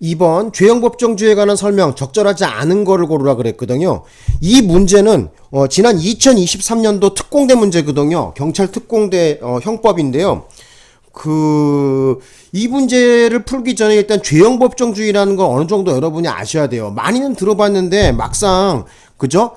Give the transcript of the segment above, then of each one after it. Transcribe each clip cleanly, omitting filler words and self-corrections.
2번 죄형법정주의에 관한 설명 적절하지 않은 거를 고르라 그랬거든요. 이 문제는 지난 2023년도 특공대 문제거든요. 경찰 특공대 형법인데요. 이 문제를 풀기 전에 일단 죄형법정주의라는 걸 어느 정도 여러분이 아셔야 돼요. 많이는 들어봤는데 막상 그죠?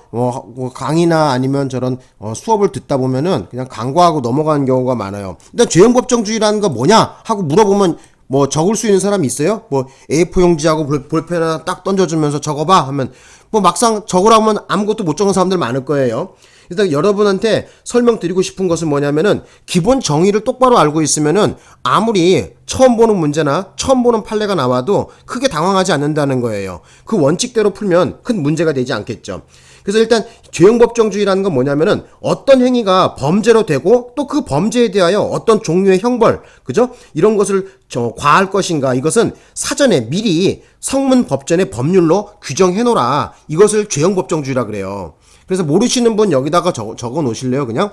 강의나 아니면 저런 수업을 듣다 보면은 그냥 간과하고 넘어가는 경우가 많아요. 일단 죄형법정주의라는 거 뭐냐 하고 물어보면 뭐 적을 수 있는 사람이 있어요? 뭐 A4 용지하고 볼펜 하나 딱 던져주면서 적어봐 하면 뭐 막상 적으라고 하면 아무것도 못 적은 사람들 많을 거예요. 일단 여러분한테 설명드리고 싶은 것은 뭐냐면은 기본 정의를 똑바로 알고 있으면은 아무리 처음 보는 문제나 처음 보는 판례가 나와도 크게 당황하지 않는다는 거예요. 그 원칙대로 풀면 큰 문제가 되지 않겠죠. 그래서 일단 죄형법정주의라는 건 뭐냐면은 어떤 행위가 범죄로 되고 또 그 범죄에 대하여 어떤 종류의 형벌, 그죠? 이런 것을 과할 것인가, 이것은 사전에 미리 성문법전의 법률로 규정해놓으라. 이것을 죄형법정주의라 그래요. 그래서 모르시는 분 여기다가 적어 놓으실래요? 그냥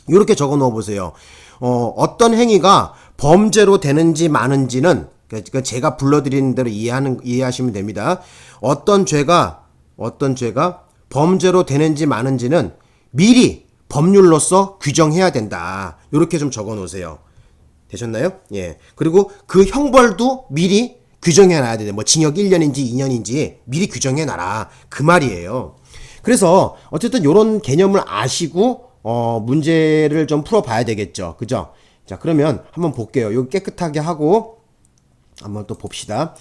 이렇게 적어 놓아 보세요. 어떤 행위가 범죄로 되는지 마는지는 제가 불러드리는 대로 이해하시면 됩니다. 어떤 죄가 범죄로 되는지 마는지는 미리 법률로서 규정해야 된다. 이렇게 좀 적어 놓으세요. 되셨나요? 예. 그리고 그 형벌도 미리 규정해 놔야 돼. 뭐 징역 1년인지 2년인지 미리 규정해 놔라. 그 말이에요. 그래서 어쨌든 요런 개념을 아시고 문제를 좀 풀어 봐야 되겠죠. 그죠? 자, 그러면 한번 볼게요. 이거 깨끗하게 하고 한번 또 봅시다.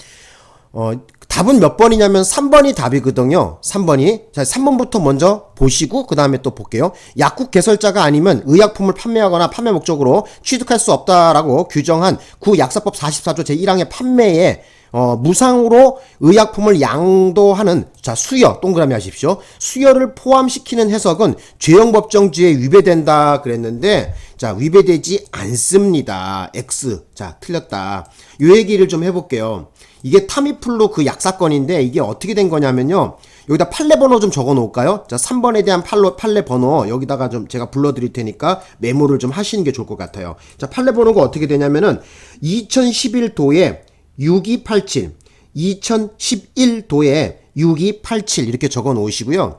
답은 몇 번이냐면 3번이 답이거든요. 3번이. 자, 3번부터 먼저 보시고 그 다음에 또 볼게요. 약국 개설자가 아니면 의약품을 판매하거나 판매 목적으로 취득할 수 없다라고 규정한 구약사법 44조 제1항의 판매에 무상으로 의약품을 양도하는, 자, 수여, 동그라미 하십시오. 수여를 포함시키는 해석은 죄형법정주의에 위배된다 그랬는데, 자, 위배되지 않습니다. X. 자, 틀렸다. 요 얘기를 좀 해볼게요. 이게 타미플루 그 약사건인데 이게 어떻게 된 거냐면요. 여기다 판례 번호 좀 적어 놓을까요? 자, 3번에 대한 판례 번호 여기다가 좀 제가 불러드릴 테니까 메모를 좀 하시는 게 좋을 것 같아요. 자, 판례 번호가 어떻게 되냐면은 2011도에 6287, 2011도에 6287 이렇게 적어 놓으시고요.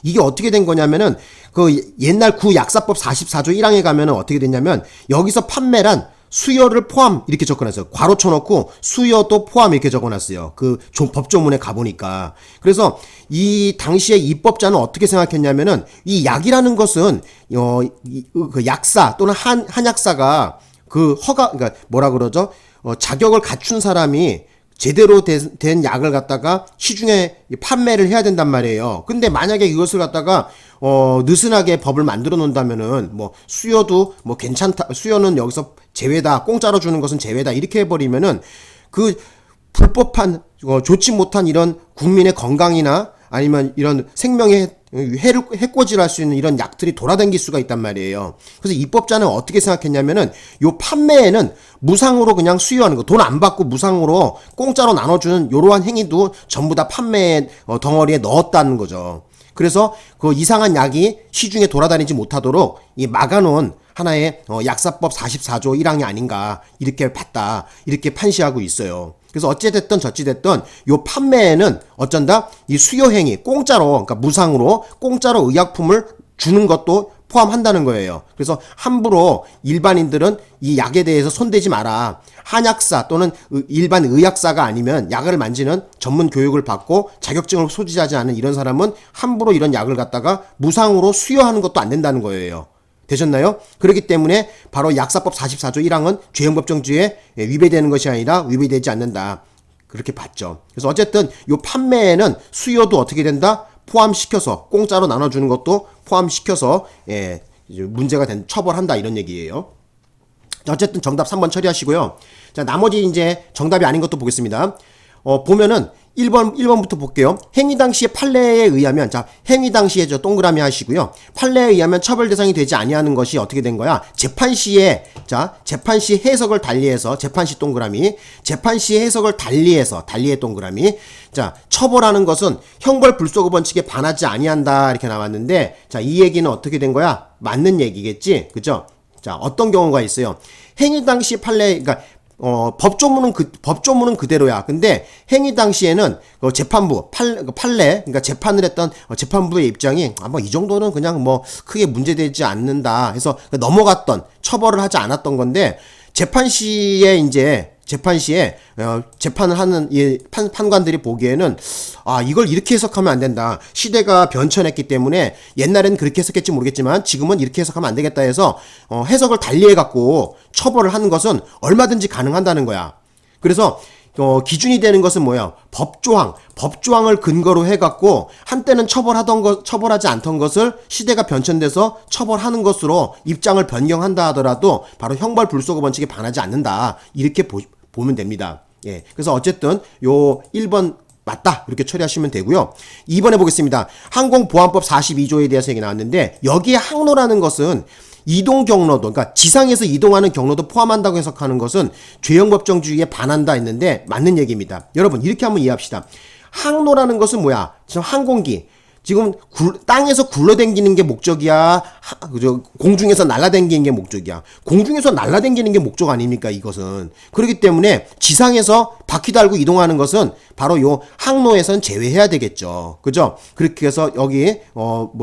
이게 어떻게 된 거냐면은 그 옛날 구약사법 44조 1항에 가면은 어떻게 됐냐면 여기서 판매란 수여를 포함 이렇게 적어놨어요. 괄호 쳐놓고 수여도 포함 이렇게 적어놨어요. 그 법조문에 가보니까. 그래서 이 당시에 입법자는 어떻게 생각했냐면은 이 약이라는 것은 그 약사 또는 한약사가 그 그러니까 뭐라 그러죠? 자격을 갖춘 사람이 제대로 된 약을 갖다가 시중에 판매를 해야 된단 말이에요. 근데 만약에 이것을 갖다가 느슨하게 법을 만들어 놓는다면은 뭐 수여도 뭐 괜찮다, 수여는 여기서 제외다, 공짜로 주는 것은 제외다 이렇게 해버리면은 그 불법한 좋지 못한 이런 국민의 건강이나 아니면 이런 생명에 해코지를 할 수 있는 이런 약들이 돌아다닐 수가 있단 말이에요. 그래서 입법자는 어떻게 생각했냐면은 요 판매에는 무상으로 그냥 수여하는 거, 돈 안 받고 무상으로 공짜로 나눠주는 요러한 행위도 전부 다 판매 덩어리에 넣었다는 거죠. 그래서 그 이상한 약이 시중에 돌아다니지 못하도록 이 막아놓은 하나의 약사법 44조 1항이 아닌가 이렇게 봤다, 이렇게 판시하고 있어요. 그래서 어찌됐든 저찌됐든 요 판매에는 어쩐다 이 수요행위 공짜로, 그러니까 무상으로 공짜로 의약품을 주는 것도 포함한다는 거예요. 그래서 함부로 일반인들은 이 약에 대해서 손대지 마라. 한약사 또는 일반 의학사가 아니면 약을 만지는 전문 교육을 받고 자격증을 소지하지 않은 이런 사람은 함부로 이런 약을 갖다가 무상으로 수여하는 것도 안 된다는 거예요. 되셨나요? 그렇기 때문에 바로 약사법 44조 1항은 죄형법정주의에 위배되는 것이 아니라 위배되지 않는다. 그렇게 봤죠. 그래서 어쨌든 요 판매에는 수요도 어떻게 된다? 포함시켜서 공짜로 나눠주는 것도 포함시켜서 문제가 처벌한다 이런 얘기예요. 어쨌든 정답 3번 처리하시고요. 자, 나머지 이제 정답이 아닌 것도 보겠습니다. 보면은 1번부터 볼게요. 행위 당시의 판례에 의하면, 자, 행위 당시에 저 동그라미 하시고요. 판례에 의하면 처벌 대상이 되지 아니하는 것이 어떻게 된 거야? 재판 시에, 자, 재판 시 해석을 달리해서, 재판 시 동그라미, 재판 시 해석을 달리해 동그라미. 자, 처벌하는 것은 형벌 불소급 원칙에 반하지 아니한다 이렇게 나왔는데, 자, 이 얘기는 어떻게 된 거야? 맞는 얘기겠지, 그죠? 자, 어떤 경우가 있어요? 행위 당시 판례, 그러니까 법조문은 그대로야. 근데 행위 당시에는 재판부 판례 그러니까 재판을 했던 재판부의 입장이 뭐 이 정도는 그냥 뭐 크게 문제되지 않는다 해서 넘어갔던 처벌을 하지 않았던 건데 재판 시에 재판을 하는 이 판관들이 보기에는 이걸 이렇게 해석하면 안 된다. 시대가 변천했기 때문에 옛날에는 그렇게 해석했지 모르겠지만 지금은 이렇게 해석하면 안 되겠다 해서 해석을 달리해 갖고 처벌을 하는 것은 얼마든지 가능한다는 거야. 그래서 기준이 되는 것은 뭐야? 법조항을 근거로 해갖고 한때는 처벌하지 않던 것을 시대가 변천돼서 처벌하는 것으로 입장을 변경한다 하더라도 바로 형벌 불소거 원칙에 반하지 않는다. 이렇게 보면 됩니다. 예. 그래서 어쨌든 요 1번 맞다. 이렇게 처리하시면 되고요. 2번에 보겠습니다. 항공보안법 42조에 대해서 얘기 나왔는데 여기에 항로라는 것은 이동 경로도, 그러니까 지상에서 이동하는 경로도 포함한다고 해석하는 것은 죄형법정주의에 반한다 했는데 맞는 얘기입니다. 여러분 이렇게 한번 이해합시다. 항로라는 것은 뭐야? 지금 항공기 지금 땅에서 굴러댕기는 게 목적이야? 공중에서 날아댕기는 게 목적이야? 공중에서 날아댕기는 게 목적 아닙니까 이것은? 그렇기 때문에 지상에서 바퀴 달고 이동하는 것은 바로 요 항로에선 제외해야 되겠죠. 그죠? 그렇게 해서 여기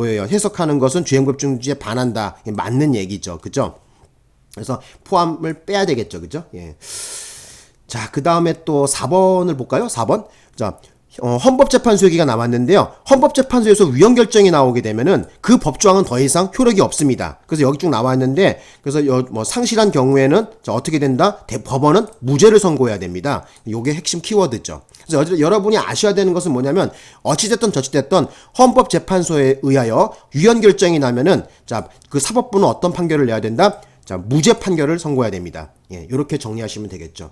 해석하는 것은 죄형법정주의에 반한다. 맞는 얘기죠. 그죠? 그래서 포함을 빼야 되겠죠. 그죠? 예. 자, 그 다음에 또 4번을 볼까요? 4번. 자, 헌법재판소 얘기가 나왔는데요. 헌법재판소에서 위헌 결정이 나오게 되면은 그 법조항은 더 이상 효력이 없습니다. 그래서 여기 쭉 나와 있는데, 그래서 상실한 경우에는 어떻게 된다? 법원은 무죄를 선고해야 됩니다. 요게 핵심 키워드죠. 그래서 여러분이 아셔야 되는 것은 뭐냐면 어찌됐든 저찌됐든 헌법재판소에 의하여 위헌 결정이 나면은 그 사법부는 어떤 판결을 내야 된다? 무죄 판결을 선고해야 됩니다. 예, 이렇게 정리하시면 되겠죠.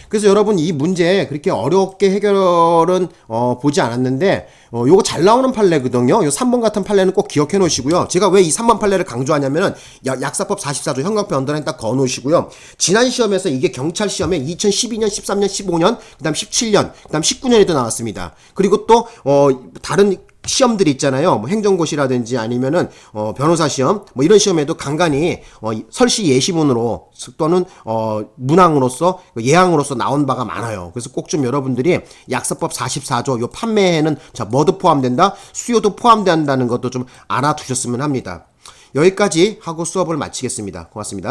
그래서 여러분 이 문제 그렇게 어렵게 해결은 보지 않았는데 요거 잘 나오는 판례거든요. 요 3번 같은 판례는 꼭 기억해 놓으시고요. 제가 왜 이 3번 판례를 강조하냐면은 약사법 44조 형광펜 언더라인 딱 그어 놓으시고요. 지난 시험에서 이게 경찰 시험에 2012년, 13년, 15년, 그다음 17년, 그다음 19년에도 나왔습니다. 그리고 또 다른 시험들이 있잖아요. 뭐 행정고시라든지 아니면은 변호사 시험 뭐 이런 시험에도 간간히 설시 예시문으로 또는 문항으로서 예항으로서 나온 바가 많아요. 그래서 꼭 좀 여러분들이 약사법 44조 요 판매에는 뭐도 포함된다, 수요도 포함된다는 것도 좀 알아두셨으면 합니다. 여기까지 하고 수업을 마치겠습니다. 고맙습니다.